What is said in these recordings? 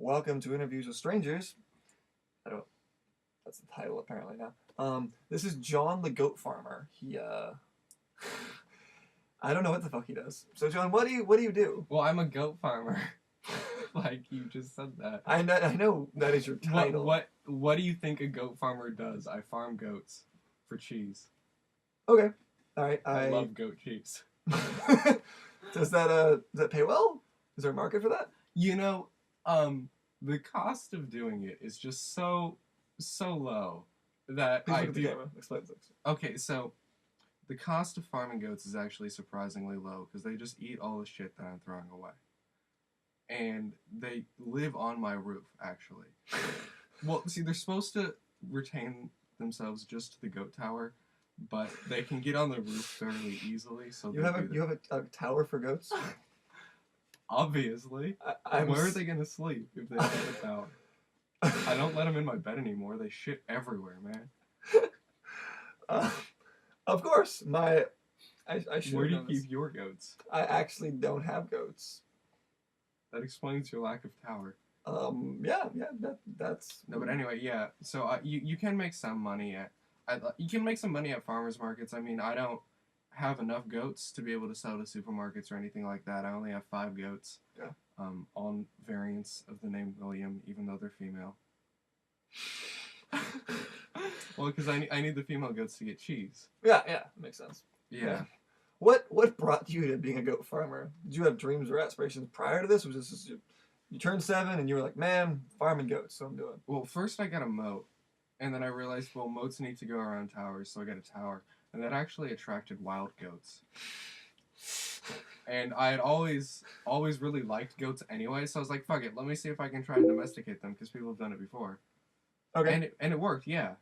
Welcome to Interviews with Strangers. I don't. That's the title apparently now. This is John the goat farmer. I don't know what the fuck he does. So John, what do you do? Well, I'm a goat farmer. Like you just said that. I know that is your title. What do you think a goat farmer does? I farm goats for cheese. Okay. All right. I love goat cheese. Does that pay well? Is there a market for that? You know, the cost of doing it is just so low that Please look at the camera. Explain this. Okay, so the cost of farming goats is actually surprisingly low because they just eat all the shit that I'm throwing away. And they live on my roof, actually. Well, see, they're supposed to retain themselves just to the goat tower, but they can get on the roof fairly easily. So you have a tower for goats? Obviously. Where are they going to sleep if they don't have a tower? I don't let them in my bed anymore. They shit everywhere, man. Of course. I should. Where do you keep your goats? I actually don't have goats. That explains your lack of tower. That's. No, but anyway, yeah. So you can make some money at farmers markets. I mean, I don't have enough goats to be able to sell to supermarkets or anything like that. I only have 5 goats. Yeah. On variants of the name William, even though they're female. Well, because I need the female goats to get cheese. Yeah, makes sense. Yeah. What brought you to being a goat farmer? Did you have dreams or aspirations prior to this? Was this just you turned 7 and you were like, man, farming goats, so I'm doing. Well, first I got a moat, and then I realized, well, moats need to go around towers, so I got a tower, and that actually attracted wild goats. And I had always really liked goats anyway, so I was like, fuck it, let me see if I can try and domesticate them, because people have done it before. Okay. And it worked, yeah.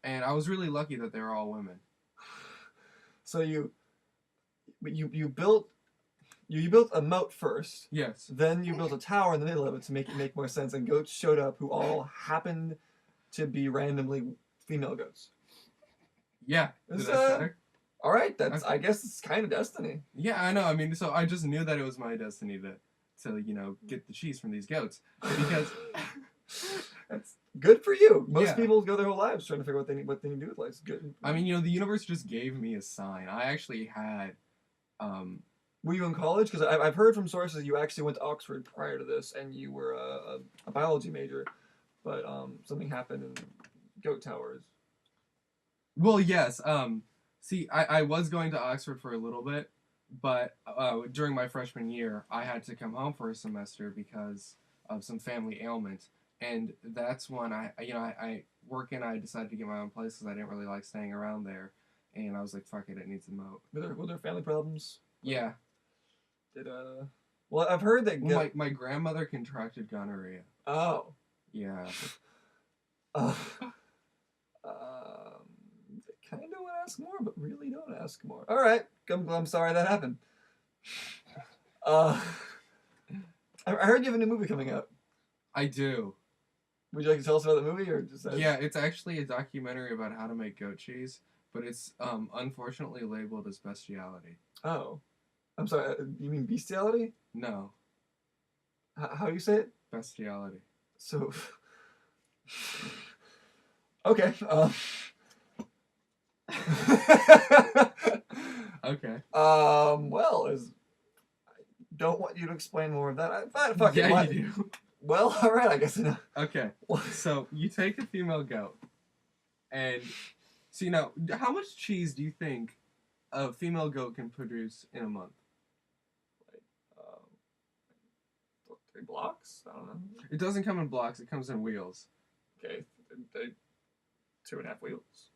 And I was really lucky that they were all women. So you built a moat first. Yes. Then you built a tower in the middle of it to make it make more sense, and goats showed up who all happened to be randomly female goats. Yeah. Is that better? All right, I guess it's kind of destiny. Yeah, I know. I mean, so I just knew that it was my destiny to get the cheese from these goats because that's good for you. Most Yeah. people go their whole lives trying to figure out what they need to do with life. It's good. I mean, the universe just gave me a sign. I actually had. Were you in college? Because I've heard from sources you actually went to Oxford prior to this, and you were a biology major, but something happened in goat towers. Well, yes. See, I was going to Oxford for a little bit, but during my freshman year, I had to come home for a semester because of some family ailment, and that's when I decided to get my own place because I didn't really like staying around there, and I was like, fuck it, it needs a moat. Were there family problems? Yeah. Well, I've heard that. My grandmother contracted gonorrhea. Oh. Yeah. Kind of want to ask more, but really don't ask more. All right, I'm sorry that happened. I heard you have a new movie coming out. I do. Would you like to tell us about the movie, or just? Yeah, it's actually a documentary about how to make goat cheese, but it's unfortunately labeled as bestiality. Oh, I'm sorry. You mean bestiality? No. How do you say it? Bestiality. So. Okay. Okay. Well, I don't want you to explain more of that. Fuck yeah, it. You do. Well, all right. I guess enough. Okay. So you take a female goat, and see now, how much cheese do you think a female goat can produce in a month? Like, 3 blocks? I don't know. It doesn't come in blocks. It comes in wheels. Okay, 2.5 wheels.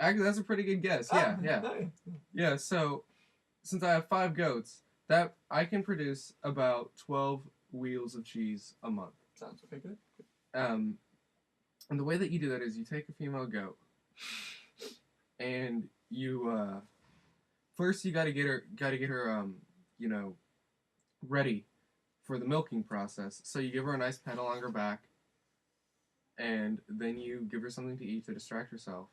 Actually, that's a pretty good guess. Yeah. Nice. Yeah, so since I have 5 goats, that I can produce about 12 wheels of cheese a month. Sounds okay, good. And the way that you do that is you take a female goat, and you first you gotta get her ready for the milking process. So you give her a nice pet along her back, and then you give her something to eat to distract herself,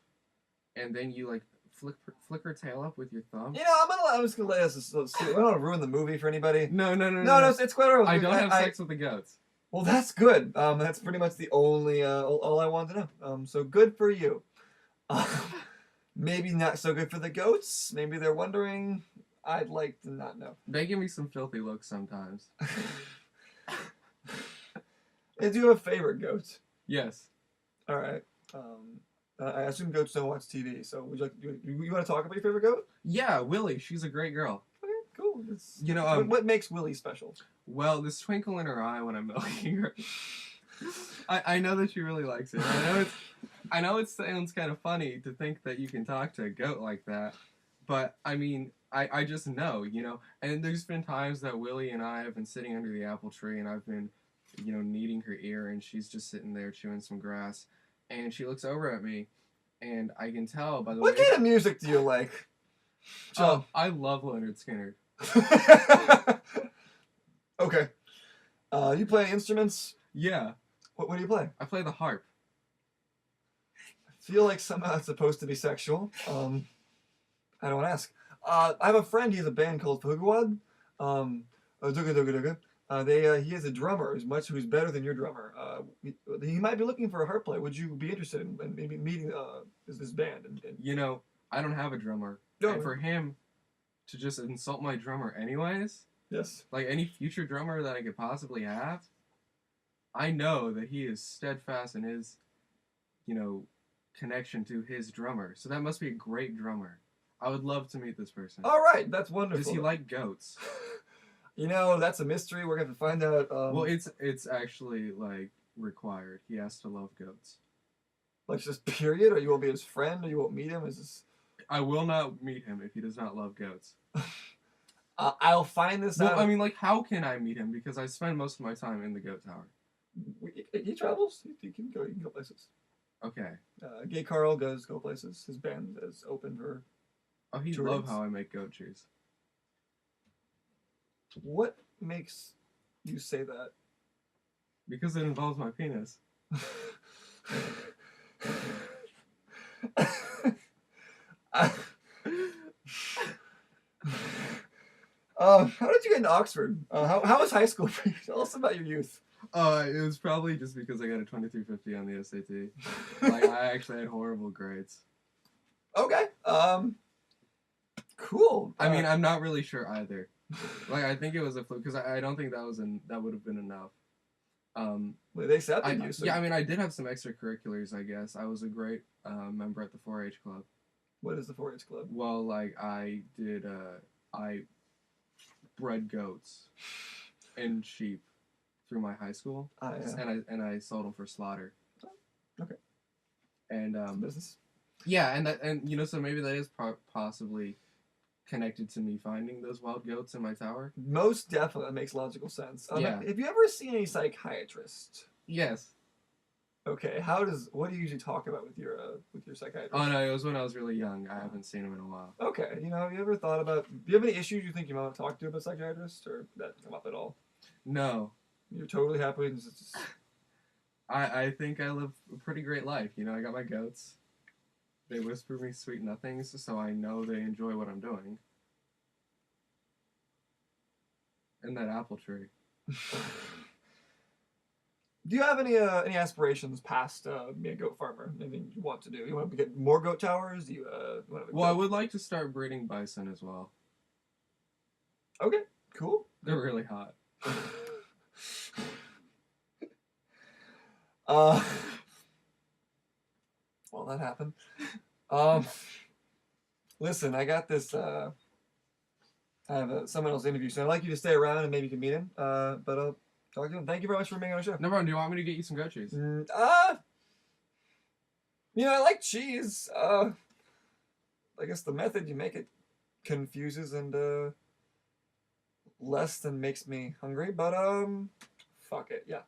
and then you like flick her tail up with your thumb. You know, I'm just gonna let us. I don't want to ruin the movie for anybody. No. No, it's quite alright. I don't have sex with the goats. Well, that's good. That's pretty much the only all I wanted to know. So good for you. Um, maybe not so good for the goats. Maybe they're wondering. I'd like to not know. They give me some filthy looks sometimes. And do you have a favorite goat? Yes. All right. I assume goats don't watch TV. So would you like? You want to talk about your favorite goat? Yeah, Willie. She's a great girl. Okay, cool. You know, what makes Willie special? Well, this twinkle in her eye when I'm milking her. I know that she really likes it. I know it sounds kind of funny to think that you can talk to a goat like that, but I mean, I just know, you know. And there's been times that Willie and I have been sitting under the apple tree, and I've been, you know, kneading her ear, and she's just sitting there chewing some grass, and she looks over at me, and I can tell by the way. What kind of music do you like? Oh, I love Leonard Skinner. Okay. You play instruments? Yeah. What do you play? I play the harp. I feel like somehow it's supposed to be sexual. I don't want to ask. I have a friend. He has a band called Fugawad. Duga Duga Duga. He has a drummer who's better than your drummer. He might be looking for a harp player. Would you be interested in maybe meeting this band? You know, I don't have a drummer. No. And for him to just insult my drummer anyways, yes. like any future drummer that I could possibly have, I know that he is steadfast in his, you know, connection to his drummer. So that must be a great drummer. I would love to meet this person. All right, that's wonderful. Does he like goats? You know, that's a mystery. We're going to find out. Well, it's actually, like, required. He has to love goats. Like, just period? Or you won't be his friend? Or you won't meet him? Is this... I will not meet him if he does not love goats. I'll find this out. Well, I mean, like, how can I meet him? Because I spend most of my time in the goat tower. He travels. He can go places. Okay. Gay Carl go places. His band is open for... Oh, he loves how I make goat cheese. What makes you say that? Because it involves my penis. How did you get into Oxford? How was high school for you? Tell us about your youth. It was probably just because I got a 2350 on the SAT. Like, I actually had horrible grades. Okay. Cool. I mean, I'm not really sure either. Like, I think it was a fluke because I don't think that would have been enough. Well, they accepted you. So. Yeah, I mean, I did have some extracurriculars. I guess I was a great member at the 4-H club. What is the 4-H club? Well, like I bred goats and sheep through my high school, yeah. and I sold them for slaughter. Oh, okay. And business. Yeah, and you know, so maybe that is possibly connected to me finding those wild goats in my tower. Most definitely, that makes logical sense. Yeah. Have you ever seen any psychiatrist? Yes. Okay. What do you usually talk about with your psychiatrist? Oh no, it was when I was really young. I haven't seen him in a while. Okay. You know, have you ever thought about? Do you have any issues you think you might want to talk to about a psychiatrist, or that come up at all? No. You're totally happy. Just... I think I live a pretty great life. You know, I got my goats. They whisper me sweet nothings, so I know they enjoy what I'm doing. And that apple tree. Do you have any aspirations past being a goat farmer? Anything you want to do? You want to get more goat towers? Do you want to? Well, I would like to start breeding bison as well. Okay, cool. They're really hot. Well, that happened. Listen, I got this. I have someone else interview, so I'd like you to stay around and maybe you can meet him. But I'll talk to him. Thank you very much for being on the show. No problem. Do you want me to get you some goat cheese? You know, I like cheese. I guess the method you make it confuses and less than makes me hungry. But fuck it, yeah.